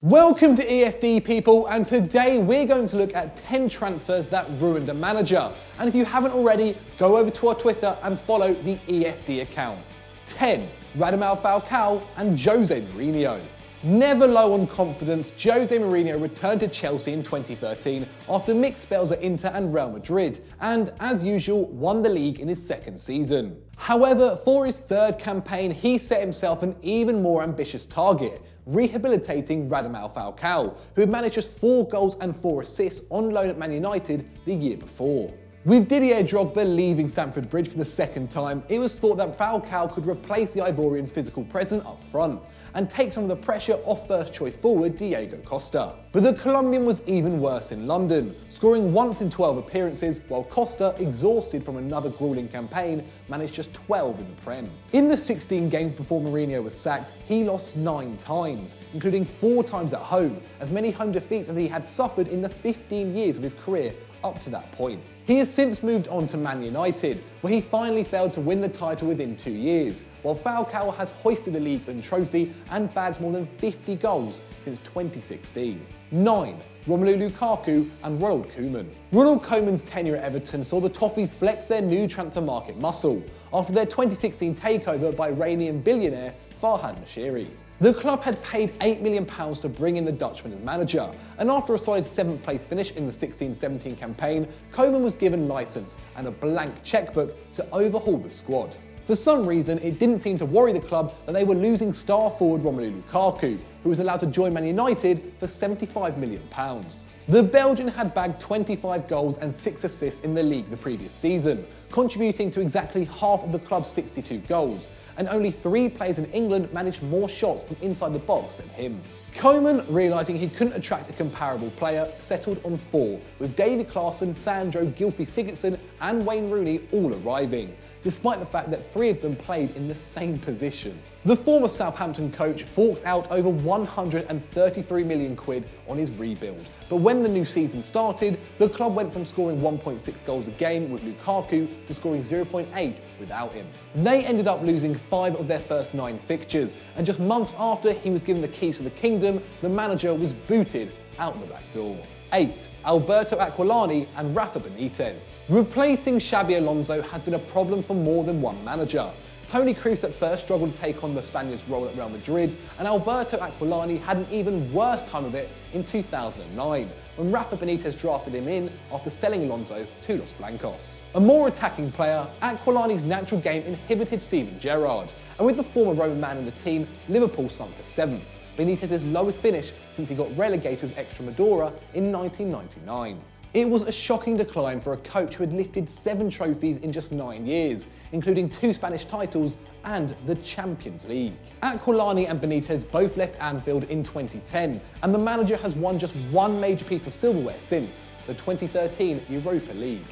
Welcome to EFD, people, and today we're going to look at 10 transfers that ruined a manager. And if you haven't already, go over to our Twitter and follow the EFD account. 10. Radamel Falcao and Jose Mourinho. Never low on confidence, Jose Mourinho returned to Chelsea in 2013 after mixed spells at Inter and Real Madrid, and as usual, won the league in his second season. However, for his third campaign, he set himself an even more ambitious target, rehabilitating Radamel Falcao, who had managed just 4 goals and 4 assists on loan at Man United the year before. With Didier Drogba leaving Stamford Bridge for the second time, it was thought that Falcao could replace the Ivorian's physical presence up front and take some of the pressure off first-choice forward Diego Costa. But the Colombian was even worse in London, scoring once in 12 appearances, while Costa, exhausted from another grueling campaign, managed just 12 in the Prem. In the 16 games before Mourinho was sacked, he lost 9 times, including 4 times at home, as many home defeats as he had suffered in the 15 years of his career up to that point. He has since moved on to Man United, where he finally failed to win the title within 2 years, while Falcao has hoisted the league and trophy and bagged more than 50 goals since 2016. 9. Romelu Lukaku and Ronald Koeman. Ronald Koeman's tenure at Everton saw the Toffees flex their new transfer market muscle after their 2016 takeover by Iranian billionaire Farhad Moshiri. The club had paid £8 million to bring in the Dutchman as manager, and after a solid 7th place finish in the 16-17 campaign, Koeman was given licence and a blank chequebook to overhaul the squad. For some reason, it didn't seem to worry the club that they were losing star forward Romelu Lukaku, who was allowed to join Man United for £75 million. The Belgian had bagged 25 goals and 6 assists in the league the previous season, contributing to exactly half of the club's 62 goals, and only 3 players in England managed more shots from inside the box than him. Koeman, realising he couldn't attract a comparable player, settled on 4, with David Klaassen, Sandro, Gylfi Sigurdsson and Wayne Rooney all arriving, despite the fact that 3 of them played in the same position. The former Southampton coach forked out over 133 million quid on his rebuild, but when the new season started, the club went from scoring 1.6 goals a game with Lukaku to scoring 0.8 without him. They ended up losing 5 of their first 9 fixtures, and just months after he was given the keys to the kingdom, the manager was booted out the back door. 8. Alberto Aquilani and Rafa Benitez. Replacing Xabi Alonso has been a problem for more than one manager. Toni Kroos at first struggled to take on the Spaniard's role at Real Madrid, and Alberto Aquilani had an even worse time of it in 2009, when Rafa Benitez drafted him in after selling Alonso to Los Blancos. A more attacking player, Aquilani's natural game inhibited Steven Gerrard, and with the former Roman man in the team, Liverpool sunk to 7th, Benitez's lowest finish since he got relegated with Extremadura in 1999. It was a shocking decline for a coach who had lifted 7 trophies in just 9 years, including 2 Spanish titles and the Champions League. Aquilani and Benitez both left Anfield in 2010, and the manager has won just 1 major piece of silverware since, the 2013 Europa League.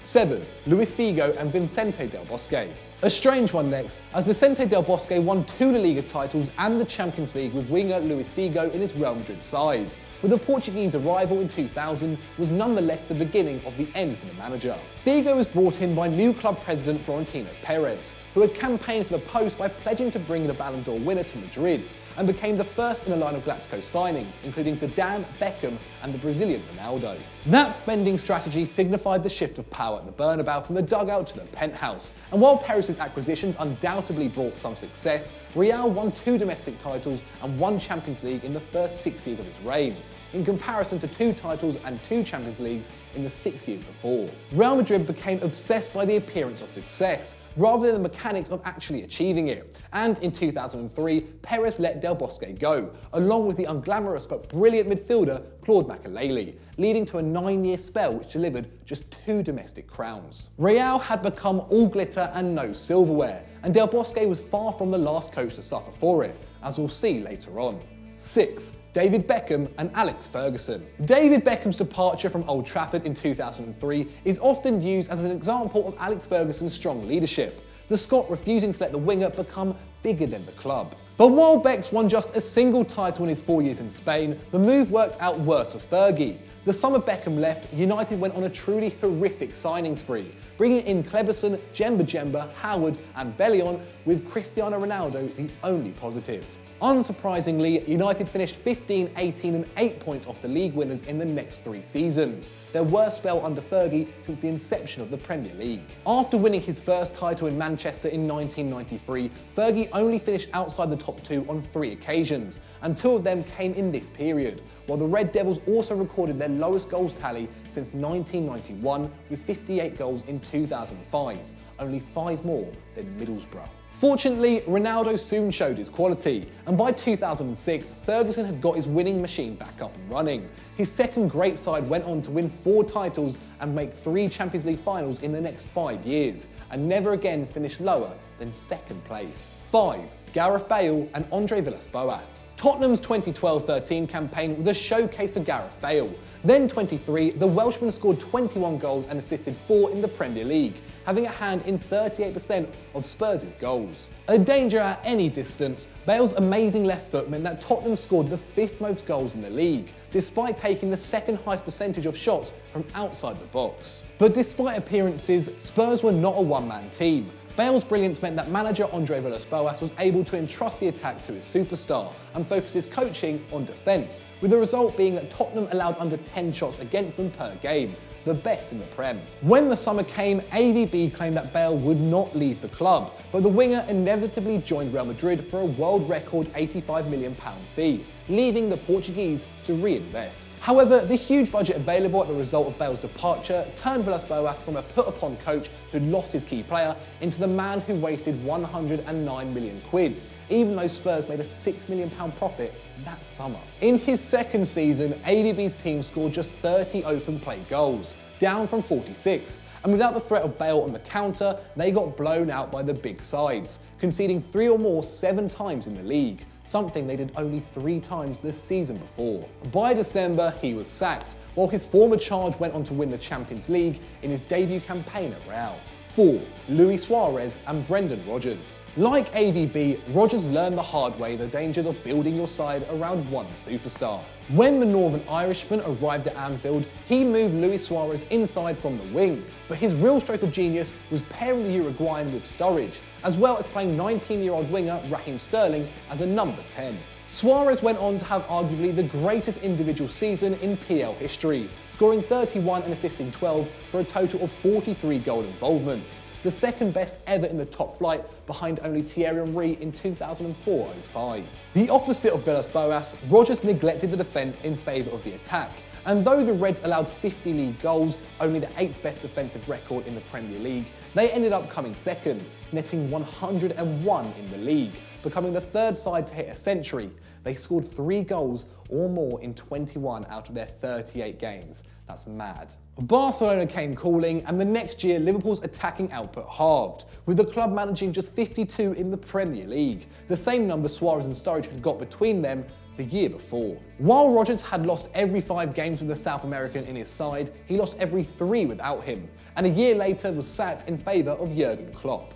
7. Luis Figo and Vicente Del Bosque. A strange one next, as Vicente Del Bosque won 2 La Liga titles and the Champions League with winger Luis Figo in his Real Madrid side. But the Portuguese arrival in 2000 was nonetheless the beginning of the end for the manager. Figo was brought in by new club president Florentino Perez, who had campaigned for the post by pledging to bring the Ballon d'Or winner to Madrid, and became the first in a line of Galactico signings, including Zidane, Beckham and the Brazilian Ronaldo. That spending strategy signified the shift of power at the Bernabeu from the dugout to the penthouse, and while Perez's acquisitions undoubtedly brought some success, Real won 2 domestic titles and 1 Champions League in the first 6 years of his reign, in comparison to 2 titles and 2 Champions Leagues in the 6 years before. Real Madrid became obsessed by the appearance of success, rather than the mechanics of actually achieving it. And in 2003, Perez let Del Bosque go, along with the unglamorous but brilliant midfielder Claude Makélélé, leading to a 9-year spell which delivered just 2 domestic crowns. Real had become all glitter and no silverware, and Del Bosque was far from the last coach to suffer for it, as we'll see later on. 6. David Beckham and Alex Ferguson. David Beckham's departure from Old Trafford in 2003 is often used as an example of Alex Ferguson's strong leadership, the Scot refusing to let the winger become bigger than the club. But while Becks won just a single title in his 4 years in Spain, the move worked out worse for Fergie. The summer Beckham left, United went on a truly horrific signing spree, bringing in Kleberson, Djemba, Howard and Bellion, with Cristiano Ronaldo the only positive. Unsurprisingly, United finished 15, 18 and 8 points off the league winners in the next 3 seasons, their worst spell under Fergie since the inception of the Premier League. After winning his first title in Manchester in 1993, Fergie only finished outside the top 2 on 3 occasions, and 2 of them came in this period, while the Red Devils also recorded their lowest goals tally since 1991 with 58 goals in 2005, only 5 more than Middlesbrough. Fortunately, Ronaldo soon showed his quality, and by 2006, Ferguson had got his winning machine back up and running. His second great side went on to win 4 titles and make 3 Champions League finals in the next 5 years, and never again finished lower than 2nd place. 5. Gareth Bale and Andre Villas-Boas. Tottenham's 2012-13 campaign was a showcase for Gareth Bale. Then 23, the Welshman scored 21 goals and assisted 4 in the Premier League, having a hand in 38% of Spurs' goals. A danger at any distance, Bale's amazing left foot meant that Tottenham scored the 5th most goals in the league, despite taking the 2nd highest percentage of shots from outside the box. But despite appearances, Spurs were not a one-man team. Bale's brilliance meant that manager Andre Villas-Boas was able to entrust the attack to his superstar and focus his coaching on defence, with the result being that Tottenham allowed under 10 shots against them per game, the best in the Prem. When the summer came, AVB claimed that Bale would not leave the club, but the winger inevitably joined Real Madrid for a world record £85 million fee, leaving the Portuguese to reinvest. However, the huge budget available at the result of Bale's departure turned Villas-Boas from a put-upon coach who'd lost his key player into the man who wasted 109 million quid, even though Spurs made a £6 million profit that summer. In his second season, AVB's team scored just 30 open play goals, down from 46, and without the threat of Bale on the counter, they got blown out by the big sides, conceding 3 or more 7 times in the league, something they did only 3 times the season before. By December, he was sacked, while his former charge went on to win the Champions League in his debut campaign at Real. 4. Luis Suárez and Brendan Rodgers. Like AVB, Rodgers learned the hard way the dangers of building your side around one superstar. When the Northern Irishman arrived at Anfield, he moved Luis Suárez inside from the wing, but his real stroke of genius was pairing the Uruguayan with Sturridge, as well as playing 19-year-old winger Raheem Sterling as a number 10. Suárez went on to have arguably the greatest individual season in PL history, scoring 31 and assisting 12 for a total of 43 goal involvements, the second best ever in the top flight behind only Thierry Henry in 2004-05. The opposite of Villas-Boas, Rodgers neglected the defence in favour of the attack, and though the Reds allowed 50 league goals, only the 8th best defensive record in the Premier League, they ended up coming second, netting 101 in the league, becoming the 3rd side to hit a century. They scored 3 goals or more in 21 out of their 38 games. That's mad. Barcelona came calling, and the next year Liverpool's attacking output halved, with the club managing just 52 in the Premier League, the same number Suárez and Sturridge had got between them the year before. While Rodgers had lost every 5 games with the South American in his side, he lost every 3 without him, and a year later was sacked in favour of Jurgen Klopp.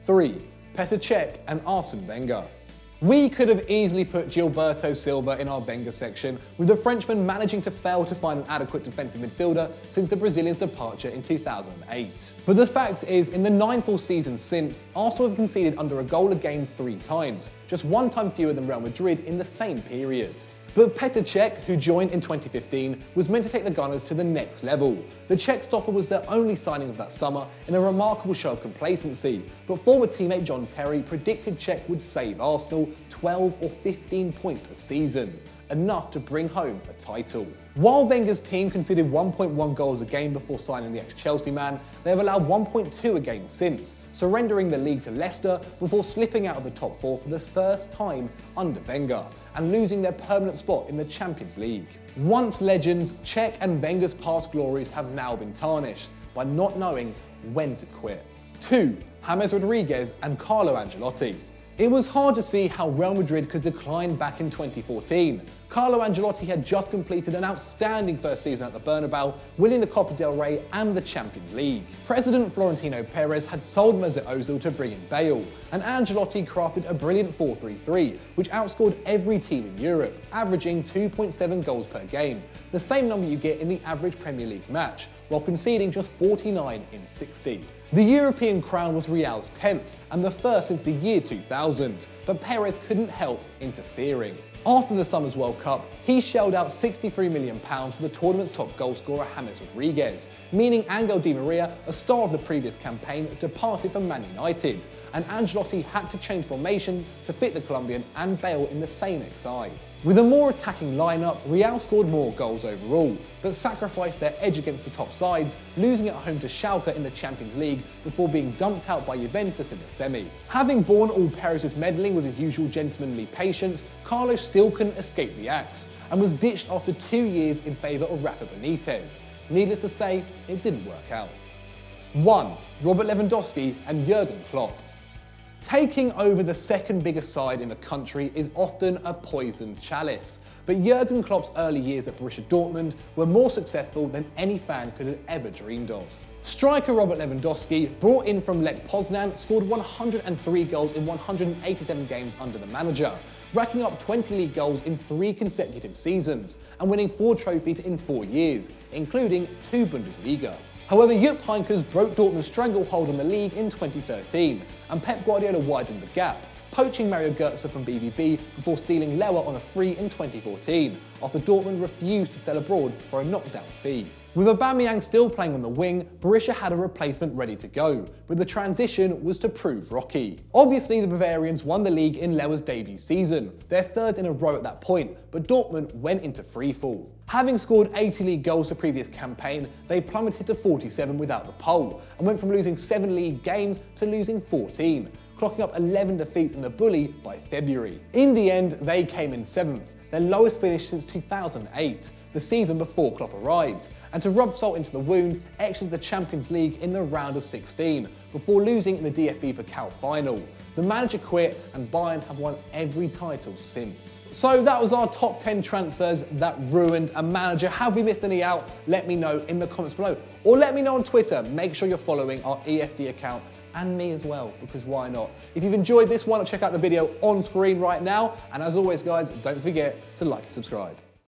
3. Petr Cech and Arsene Wenger. We could have easily put Gilberto Silva in our Wenger section, with the Frenchman managing to fail to find an adequate defensive midfielder since the Brazilian's departure in 2008. But the fact is, in the 9 full seasons since, Arsenal have conceded under a goal a game 3 times, just 1 time fewer than Real Madrid in the same period. But Petr Cech, who joined in 2015, was meant to take the Gunners to the next level. The Czech stopper was their only signing of that summer in a remarkable show of complacency, but former teammate John Terry predicted Cech would save Arsenal 12 or 15 points a season, enough to bring home a title. While Wenger's team conceded 1.1 goals a game before signing the ex-Chelsea man, they have allowed 1.2 a game since, surrendering the league to Leicester before slipping out of the top 4 for the first time under Wenger, and losing their permanent spot in the Champions League. Once legends, Cech and Wenger's past glories have now been tarnished by not knowing when to quit. 2. James Rodríguez and Carlo Ancelotti. It was hard to see how Real Madrid could decline back in 2014. Carlo Ancelotti had just completed an outstanding first season at the Bernabeu, winning the Copa del Rey and the Champions League. President Florentino Perez had sold Mesut Ozil to bring in Bale, and Ancelotti crafted a brilliant 4-3-3, which outscored every team in Europe, averaging 2.7 goals per game, the same number you get in the average Premier League match, while conceding just 49 in 60. The European crown was Real's 10th, and the first since the year 2000. but Perez couldn't help interfering. After the summer's World Cup, he shelled out £63 million for the tournament's top goalscorer James Rodríguez, meaning Angel Di Maria, a star of the previous campaign, departed for Man United, and Ancelotti had to change formation to fit the Colombian and Bale in the same XI. With a more attacking lineup, Real scored more goals overall, but sacrificed their edge against the top sides, losing at home to Schalke in the Champions League before being dumped out by Juventus in the semi. Having borne all Perez's meddling with his usual gentlemanly patience, Carlos still couldn't escape the axe, and was ditched after 2 years in favour of Rafa Benitez. Needless to say, it didn't work out. 1. Robert Lewandowski and Jurgen Klopp. Taking over the second biggest side in the country is often a poisoned chalice, but Jurgen Klopp's early years at Borussia Dortmund were more successful than any fan could have ever dreamed of. Striker Robert Lewandowski, brought in from Lech Poznan, scored 103 goals in 187 games under the manager, racking up 20 league goals in 3 consecutive seasons, and winning 4 trophies in 4 years, including 2 Bundesliga. However, Jupp Heynckes broke Dortmund's stranglehold on the league in 2013, and Pep Guardiola widened the gap, poaching Mario Götze from BVB before stealing Lewa on a free in 2014, after Dortmund refused to sell abroad for a knockdown fee. With Aubameyang still playing on the wing, Borussia had a replacement ready to go, but the transition was to prove rocky. Obviously, the Bavarians won the league in Lewa's debut season, their 3rd in a row at that point, but Dortmund went into freefall. Having scored 80 league goals the previous campaign, they plummeted to 47 without the pole, and went from losing 7 league games to losing 14, clocking up 11 defeats in the Bully by February. In the end, they came in 7th, their lowest finish since 2008, the season before Klopp arrived, and to rub salt into the wound, exited the Champions League in the round of 16, before losing in the DFB Pokal final. The manager quit, and Bayern have won every title since. So that was our top 10 transfers that ruined a manager. Have we missed any out? Let me know in the comments below. Or let me know on Twitter. Make sure you're following our EFD account, and me as well, because why not? If you've enjoyed this one, check out the video on screen right now. And as always, guys, don't forget to like and subscribe.